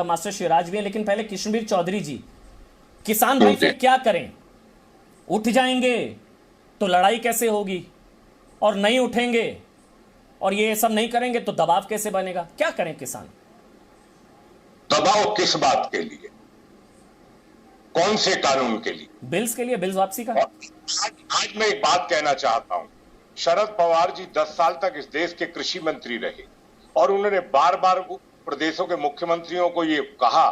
Master Shivraj भी है, लेकिन पहले कृष्णवीर चौधरी जी, किसान भाई फिर क्या करें? उठ जाएंगे तो लड़ाई कैसे होगी, और नहीं उठेंगे और ये सब नहीं करेंगे तो दबाव कैसे बनेगा? क्या करें किसान? दबाव किस बात के लिए? कौन से कानून के लिए? बिल्स के लिए, बिल्स वापसी का। आज मैं एक बात कहना चाहता हूं, शरद पवार जी 10 साल तक इस देश के कृषि मंत्री रहे और उन्होंने बार बार प्रदेशों के मुख्यमंत्रियों को ये कहा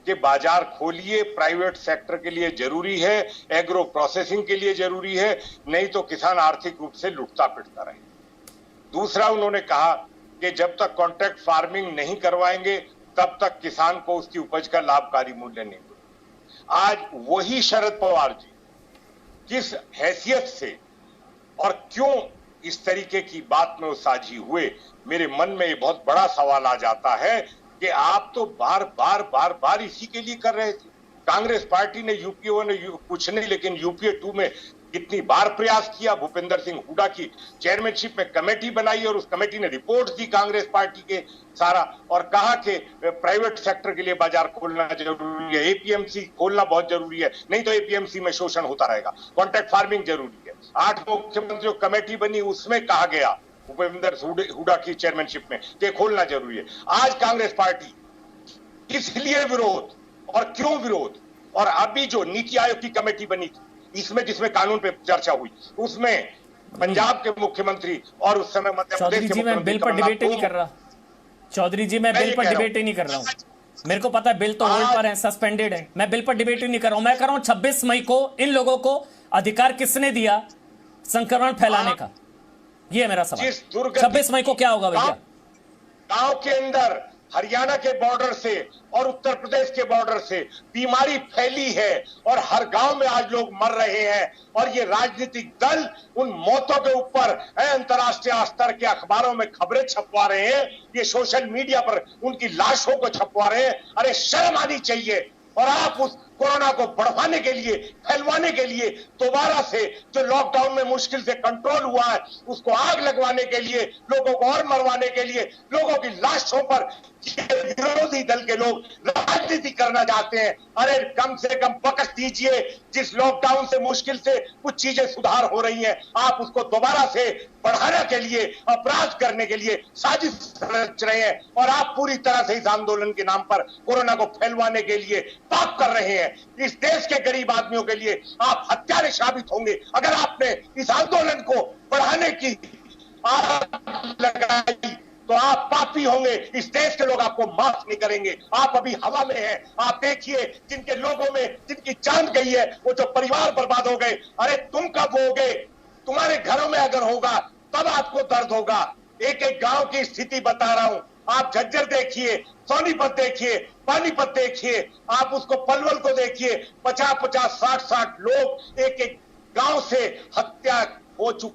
कि बाजार खोलिए, प्राइवेट सेक्टर के लिए जरूरी है, एग्रो प्रोसेसिंग के लिए जरूरी है, नहीं तो किसान आर्थिक रूप से लुटता पिटता रहे। दूसरा, उन्होंने कहा कि जब तक कॉन्ट्रैक्ट फार्मिंग नहीं करवाएंगे तब तक किसान को उसकी उपज का लाभकारी मूल्य नहीं मिलेगा। आज वही शरद पवार जी किस हैसियत से और क्यों इस तरीके की बात में साझी हुए, मेरे मन में ये बहुत बड़ा सवाल आ जाता है कि आप तो बार बार इसी के लिए कर रहे थे। कांग्रेस पार्टी ने यूपीए 1 ने कुछ नहीं, लेकिन यूपीए 2 में कितनी बार प्रयास किया। भूपेंद्र सिंह हुड्डा की चेयरमैनशिप में कमेटी बनाई और उस कमेटी ने रिपोर्ट दी कांग्रेस पार्टी के सारा, और कहा कि प्राइवेट सेक्टर के लिए बाजार खोलना जरूरी है, एपीएमसी खोलना बहुत जरूरी है, नहीं तो एपीएमसी में शोषण होता रहेगा, कॉन्ट्रैक्ट फार्मिंग जरूरी है। 8 मुख्यमंत्रियों कमेटी बनी, उसमें कहा गया भूपेंद्र हुड्डा की चेयरमैनशिप में कि खोलना जरूरी है। आज कांग्रेस पार्टी इसलिए विरोध, और क्यों विरोध? और अभी जो नीति आयोग की कमेटी बनी थी, इसमें जिसमें कानून पे चर्चा हुई, उसमें पंजाब के मुख्यमंत्री और उस समय मध्य प्रदेश के मैं बिल पर डिबेट ही नहीं कर रहा। चौधरी जी, मैं बिल पर डिबेट ही नहीं कर रहा हूं। मेरे को पता है बिल तो होल्ड पर है, सस्पेंडेड है। मैं बिल पर डिबेट ही नहीं कर रहा हूं। मैं कर रहा हूं 26 मई को इन लोगों को अधिकार किसने दिया संक्रमण फैलाने का? ये है मेरा सवाल। 26 मई को क्या होगा भैया? गांव के अंदर हरियाणा के बॉर्डर से और उत्तर प्रदेश के बॉर्डर से बीमारी फैली है और हर गांव में आज लोग मर रहे हैं, और ये राजनीतिक दल उन मौतों के ऊपर अंतर्राष्ट्रीय स्तर के अखबारों में खबरें छपवा रहे हैं, ये सोशल मीडिया पर उनकी लाशों को छपवा रहे हैं। अरे शर्म आनी चाहिए। और आप उस कोरोना को बढ़वाने के लिए, फैलवाने के लिए, दोबारा से जो लॉकडाउन में मुश्किल से कंट्रोल हुआ है उसको आग लगवाने के लिए, लोगों को और मरवाने के लिए, लोगों की लाशों पर विरोधी दल के लोग राजनीति करना चाहते हैं। अरे कम से कम बख्श दीजिए। जिस लॉकडाउन से मुश्किल से कुछ चीजें सुधार हो रही हैं, आप उसको दोबारा से बढ़ाने के लिए, अपराध करने के लिए साजिश रच रहे हैं, और आप पूरी तरह से इस आंदोलन के नाम पर कोरोना को फैलवाने के लिए पाप कर रहे हैं। इस देश के गरीब आदमियों के लिए आप हत्यारे साबित होंगे अगर आपने इस आंदोलन को बढ़ाने की आग लगाई, तो आप पापी होंगे। इस देश के लोग आपको माफ नहीं करेंगे। आप अभी हवा में हैं। आप देखिए जिनके लोगों में जिनकी जान गई है, वो जो परिवार बर्बाद हो गए, अरे तुम कब होगे? तुम्हारे घरों में अगर होगा तब आपको दर्द होगा। एक एक गांव की स्थिति बता रहा हूं। आप झज्जर देखिए, सोनीपत देखिए, पानीपत देखिए, आप उसको पलवल को देखिए, 50-50, 60-60 लोग एक एक गांव से हत्या हो चुकी